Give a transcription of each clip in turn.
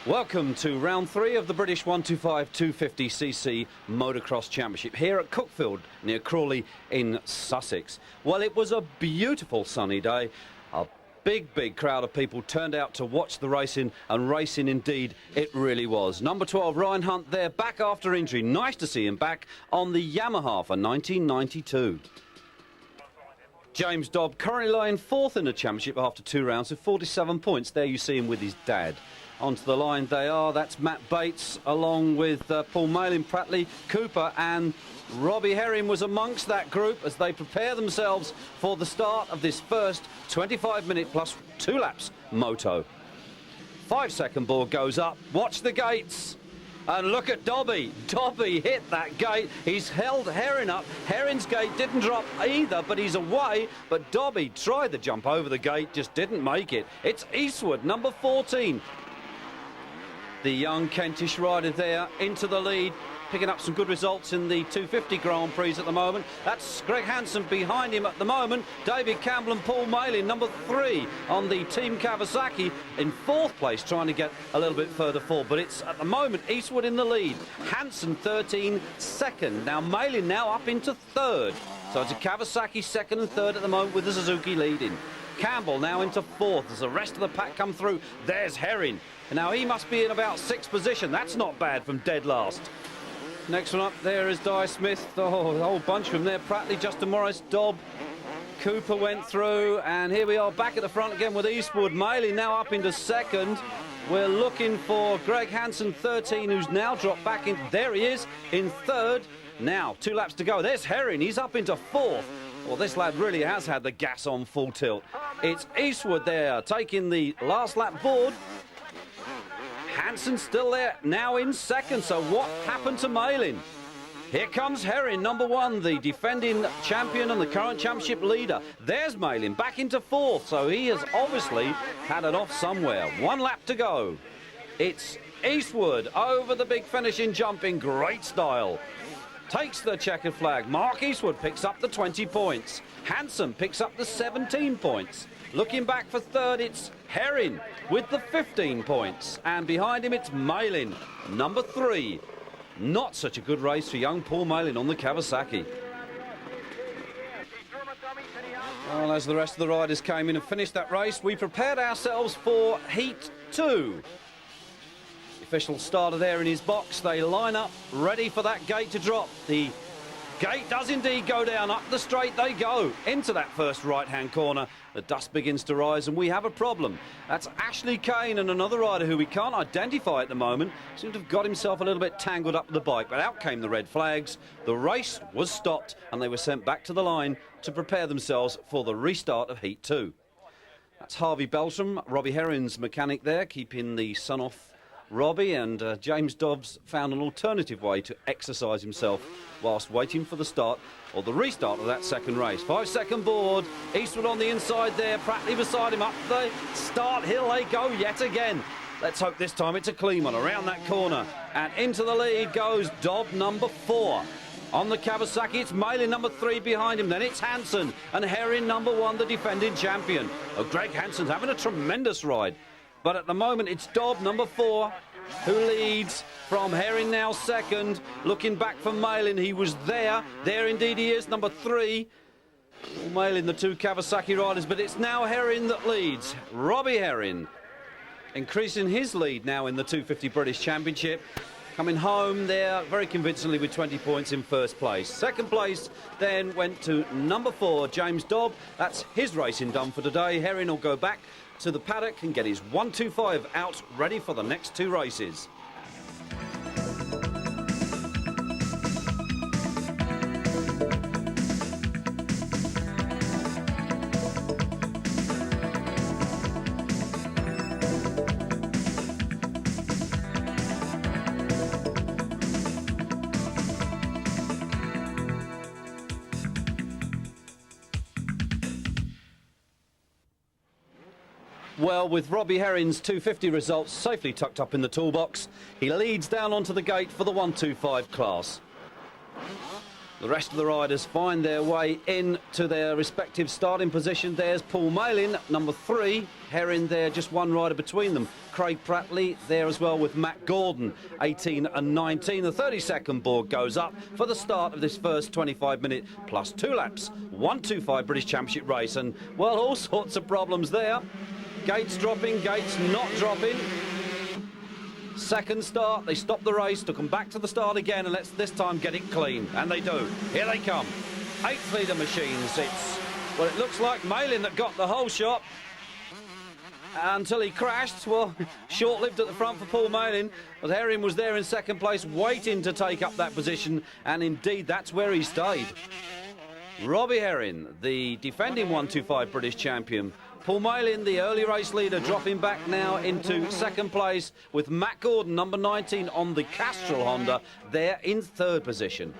Welcome to round 3 of the British 125 250cc Motocross Championship here at Cookfield near Crawley in Sussex. Well, it was a beautiful sunny day. A big crowd of people turned out to watch the racing, and racing indeed it really was. Number 12, Ryan Hunt there, back after injury. Nice to see him back on the Yamaha for 1992. James Dobb currently lying 4th in the championship after 2 rounds with 47 points. There you see him with his dad. Onto the line they are. That's Matt Bates along with Paul Malin, Prattley, Cooper, and Robbie Herring was amongst that group as they prepare themselves for the start of this first 25-minute plus 2 laps moto. 5-second board goes up. Watch the gates. And look at Dobby. Dobby hit that gate. He's held Herring up. Herring's gate didn't drop either, but he's away. But Dobby tried to jump over the gate, just didn't make it. It's Eastwood, number 14. The young Kentish rider there into the lead, picking up some good results in the 250 Grand Prix at the moment. That's Greg Hansen behind him at the moment. David Campbell and Paul Malin, number 3 on the Team Kawasaki, in 4th place, trying to get a little bit further forward. But it's at the moment Eastwood in the lead. Hansen 13, 2nd. Now Malin now up into 3rd. So it's a Kawasaki 2nd and 3rd at the moment with the Suzuki leading. Campbell now into 4th as the rest of the pack come through. There's Herring. Now he must be in about 6th position. That's not bad from dead last. Next one up there is Dye Smith. Oh, a whole bunch of them there. Prattley, Justin Morris, Dobb, Cooper went through. And here we are back at the front again with Eastwood. Malin now up into 2nd. We're looking for Greg Hansen, 13, who's now dropped back in. There he is in 3rd. Now 2 laps to go. There's Herring. He's up into 4th. Well, this lad really has had the gas on full tilt. It's Eastwood there taking the last lap board. Hansen still there, now in 2nd. So what happened to Malin? Here comes Herring, number 1, the defending champion and the current championship leader. There's Malin back into 4th. So he has obviously had it off somewhere. 1 lap to go. It's Eastwood over the big finishing jump in great style. Takes the checkered flag. Mark Eastwood picks up the 20 points. Hansen picks up the 17 points. Looking back for 3rd, it's Herring with the 15 points. And behind him, it's Malin, number 3. Not such a good race for young Paul Malin on the Kawasaki. Well, as the rest of the riders came in and finished that race, we prepared ourselves for Heat 2. Official starter there in his box. They line up ready for that gate to drop. The gate does indeed go down. Up the straight they go into that first right-hand corner. The dust begins to rise and we have a problem. That's Ashley Kane and another rider who we can't identify at the moment. Seemed to have got himself a little bit tangled up with the bike, but out came the red flags. The race was stopped and they were sent back to the line to prepare themselves for the restart of Heat 2. That's Harvey Beltram, Robbie Herring's mechanic there, keeping the sun off Robbie, and James Dobbs found an alternative way to exercise himself whilst waiting for the start or the restart of that second race. 5-second board, Eastwood on the inside there, Prattley beside him, up the start hill they go yet again. Let's hope this time it's a clean one around that corner, and into the lead goes Dobb, number 4. On the Kawasaki, it's Malin, number 3 behind him. Then it's Hansen and Herring, number 1, the defending champion. Oh, Greg Hansen's having a tremendous ride. But at the moment, it's Dobb, number 4, who leads from Herring, now 2nd. Looking back for Malin, he was there. There indeed he is, number 3. Malin, the 2 Kawasaki riders, but it's now Herring that leads. Robbie Herring increasing his lead now in the 250 British Championship. Coming home there very convincingly with 20 points in 1st place. 2nd place then went to number 4, James Dobb. That's his racing done for today. Herring will go back to the paddock and get his 125 out ready for the next 2 races. Well, with Robbie Herring's 250 results safely tucked up in the toolbox, he leads down onto the gate for the 125 class. The rest of the riders find their way into their respective starting position. There's Paul Malin, number 3. Herrin there, just one rider between them. Craig Prattley there as well with Matt Gordon, 18 and 19. The 30-second board goes up for the start of this first 25-minute plus 2 laps 125 British Championship race. And, well, all sorts of problems there. Gates dropping, Gates not dropping. Second start, they stopped the race, took them back to the start again, and let's this time get it clean. And they do. Here they come. 8th leader machines. Well, it looks like Malin that got the whole shot until he crashed. Well, short-lived at the front for Paul Malin, but Herrin was there in second place, waiting to take up that position, and indeed that's where he stayed. Robbie Herrin, the defending 125 British champion. Paul Malin, the early race leader, dropping back now into second place with Matt Gordon, number 19, on the Castrol Honda, there in third position.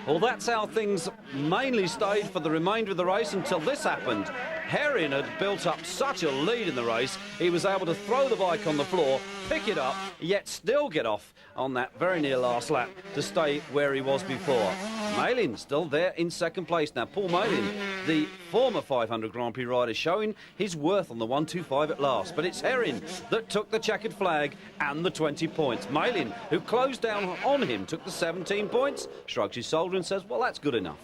Well, that's how things mainly stayed for the remainder of the race until this happened. Herrin had built up such a lead in the race, he was able to throw the bike on the floor, pick it up, yet still get off on that very near last lap to stay where he was before. Malin still there in second place. Now, Paul Malin, the former 500 Grand Prix rider, showing his worth on the 125 at last. But it's Herrin that took the checkered flag and the 20 points. Malin, who closed down on him, took the 17 points, shrugs his shoulder and says, well, that's good enough.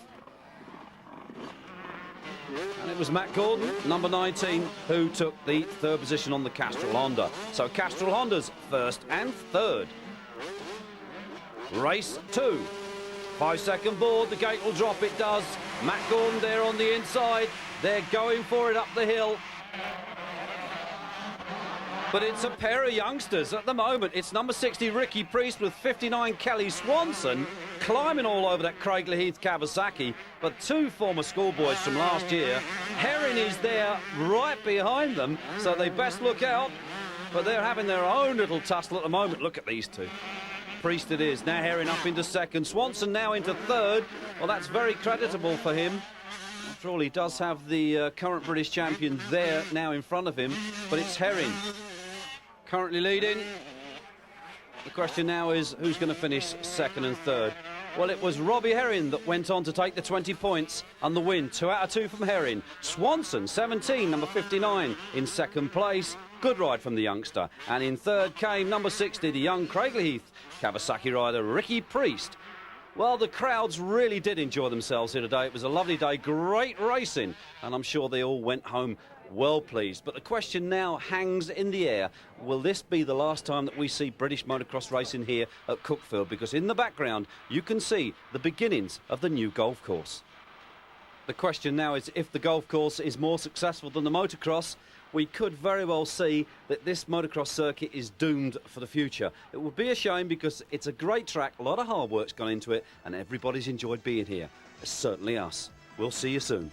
And it was Matt Gordon, number 19, who took the third position on the Castrol Honda. So Castrol Honda's first and third. Race 2. 5-second board, the gate will drop, it does. Matt Gordon there on the inside. They're going for it up the hill. But it's a pair of youngsters at the moment. It's number 60, Ricky Priest, with 59, Kelly Swanson, climbing all over that Craigley Heath Kawasaki. But 2 former schoolboys from last year. Herrin is there right behind them, so they best look out. But they're having their own little tussle at the moment. Look at these two. Priest it is. Now Herrin up into second. Swanson now into third. Well, that's very creditable for him. After all, he does have the current British champion there now in front of him. But it's Herrin currently leading. The question now is who's going to finish second and third. Well, it was Robbie Herrin that went on to take the 20 points and the win. 2 out of 2 from Herrin. Swanson, 17, number 59, in second place. Good ride from the youngster. And in third came number 60, the young Craigley Heath Kawasaki rider, Ricky Priest. Well, the crowds really did enjoy themselves here today. It was a lovely day, great racing, and I'm sure they all went home well pleased. But the question now hangs in the air. Will this be the last time that we see British motocross racing here at Cookfield? Because in the background, you can see the beginnings of the new golf course. The question now is if the golf course is more successful than the motocross, we could very well see that this motocross circuit is doomed for the future. It would be a shame because it's a great track, a lot of hard work's gone into it, and everybody's enjoyed being here. Certainly us. We'll see you soon.